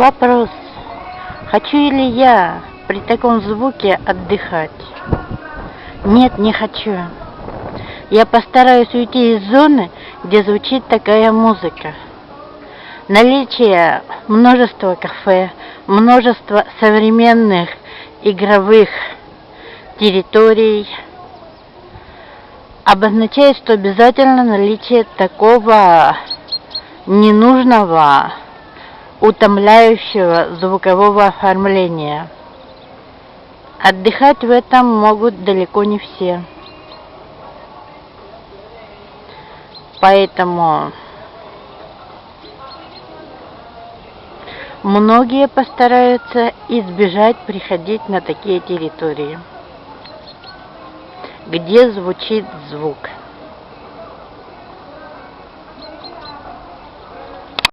Вопрос, хочу ли я при таком звуке отдыхать? Нет, не хочу. Я постараюсь уйти из зоны, где звучит такая музыка. Наличие множества кафе, множество современных игровых территорий обозначает, что обязательно наличие такого ненужного, утомляющего звукового оформления. Отдыхать в этом могут далеко не все. Поэтому многие постараются избежать приходить на такие территории, где звучит звук.